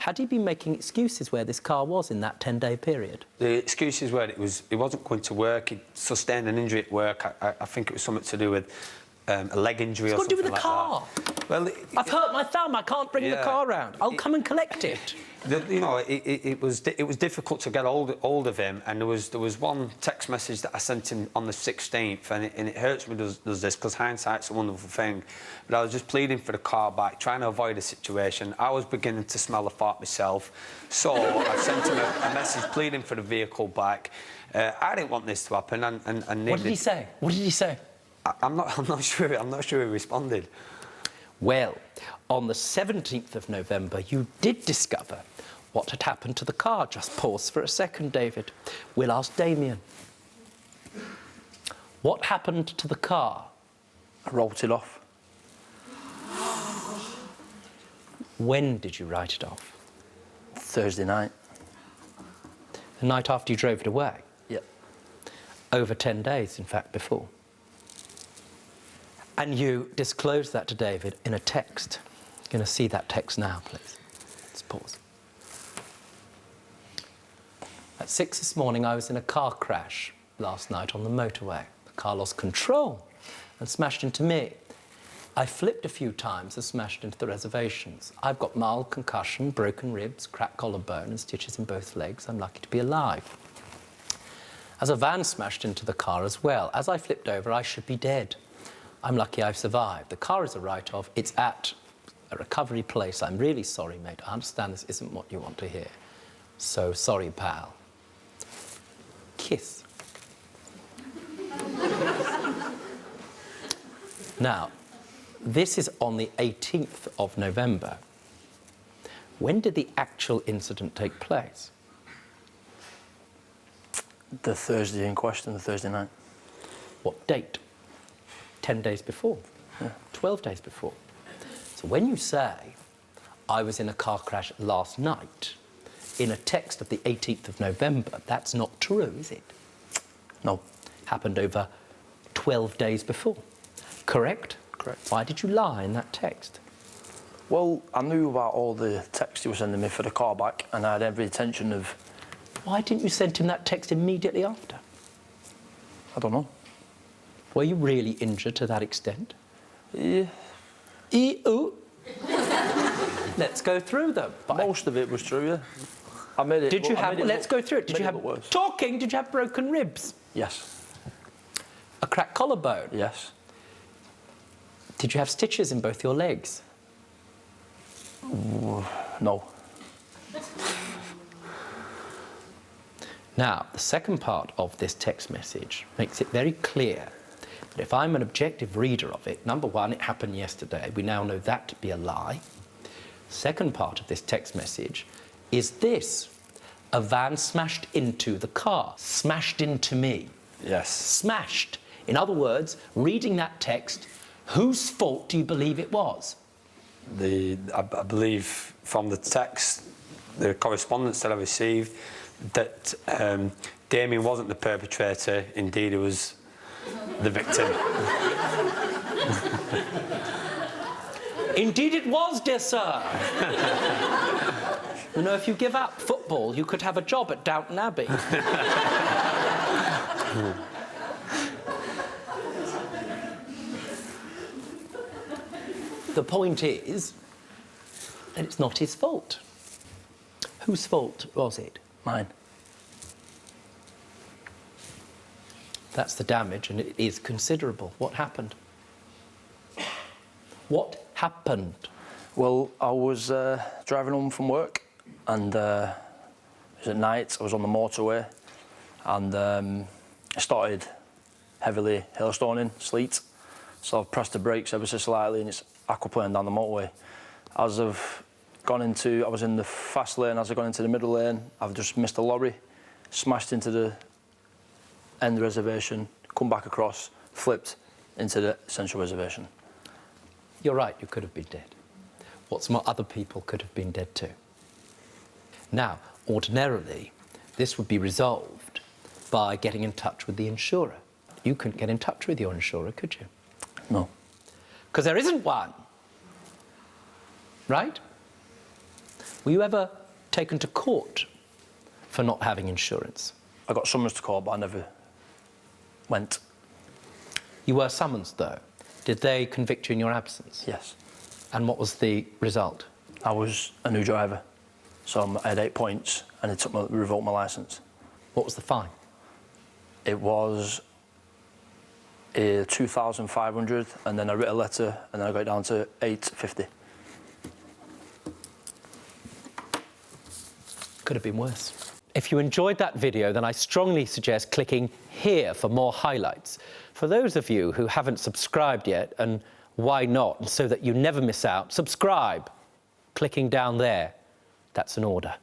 Had he been making excuses where this car was in that 10-day period? The excuses were he wasn't going to work, he sustained an injury at work. I think it was something to do with a leg injury or something like that. It's got to do with the car. Well, I've hurt my thumb, I can't bring the car round. I'll come and collect it. You know, it was difficult to get hold of him, and there was one text message that I sent him on the 16th, and it hurts me does this, because hindsight's a wonderful thing, but I was just pleading for the car back, trying to avoid a situation. I was beginning to smell the fart myself, so I sent him a message pleading for the vehicle back. I didn't want this to happen, and what did he say? What did he say? I'm not sure he responded. Well, on the 17th of November, you did discover what had happened to the car. Just pause for a second, David. We'll ask Damien. What happened to the car? I wrote it off. When did you write it off? Thursday night. The night after you drove it away? Yep. Over 10 days, in fact, before. And you disclosed that to David in a text. You're going to see that text now, please. Let's pause. At 6 this morning, I was in a car crash last night on the motorway. The car lost control and smashed into me. I flipped a few times and smashed into the reservations. I've got mild concussion, broken ribs, cracked collarbone and stitches in both legs. I'm lucky to be alive. As a van smashed into the car as well. As I flipped over, I should be dead. I'm lucky I've survived. The car is a write-off. It's at a recovery place. I'm really sorry, mate. I understand this isn't what you want to hear. So sorry, pal. Kiss. Now, this is on the 18th of November. When did the actual incident take place? The Thursday in question, the Thursday night. What date? 10 days before? Yeah. 12 days before? So when you say, I was in a car crash last night, in a text of the 18th of November, that's not true, is it? No. Happened over 12 days before. Correct? Correct. Why did you lie in that text? Well, I knew about all the texts you were sending me for the car back, and I had every intention of... Why didn't you send him that text immediately after? I don't know. Were you really injured to that extent? Yeah. E-oo. Let's go through them. Most of it was true, yeah. I made it... Did you have... Let's go through it. Did you have... Worse. Talking, did you have broken ribs? Yes. A cracked collarbone? Yes. Did you have stitches in both your legs? No. Now, the second part of this text message makes it very clear that if I'm an objective reader of it, number one, it happened yesterday. We now know that to be a lie. Second part of this text message is this. A van smashed into the car. Smashed into me. Yes. Smashed. In other words, reading that text, whose fault do you believe it was? I believe from the text, the correspondence that I received, that Damien wasn't the perpetrator. Indeed, he was the victim. Indeed it was, dear sir. You know, if you give up football, you could have a job at Downton Abbey. The point is that it's not his fault. Whose fault was it? Mine. That's the damage, and it is considerable. What happened? What happened? Well, I was driving home from work, and it was at night. I was on the motorway, and I started heavily hailstoning, sleet. So I've pressed the brakes ever so slightly, and it's aquaplaning down the motorway. As I've gone into, I was in the fast lane. As I've gone into the middle lane, I've just missed a lorry, smashed into the end reservation, come back across, flipped into the central reservation. You're right, you could have been dead. What's more, other people could have been dead too. Now, ordinarily, this would be resolved by getting in touch with the insurer. You couldn't get in touch with your insurer, could you? No. Because there isn't one. Right? Were you ever taken to court for not having insurance? I got summoned to court, but I never went. You were summoned, though. Did they convict you in your absence? Yes. And what was the result? I was a new driver, so I had 8 points, and they revoked my licence. What was the fine? It was 2,500, and then I wrote a letter, and then I got it down to 850. Could have been worse. If you enjoyed that video, then I strongly suggest clicking here for more highlights. For those of you who haven't subscribed yet, and why not, so that you never miss out, subscribe. Clicking down there, that's an order.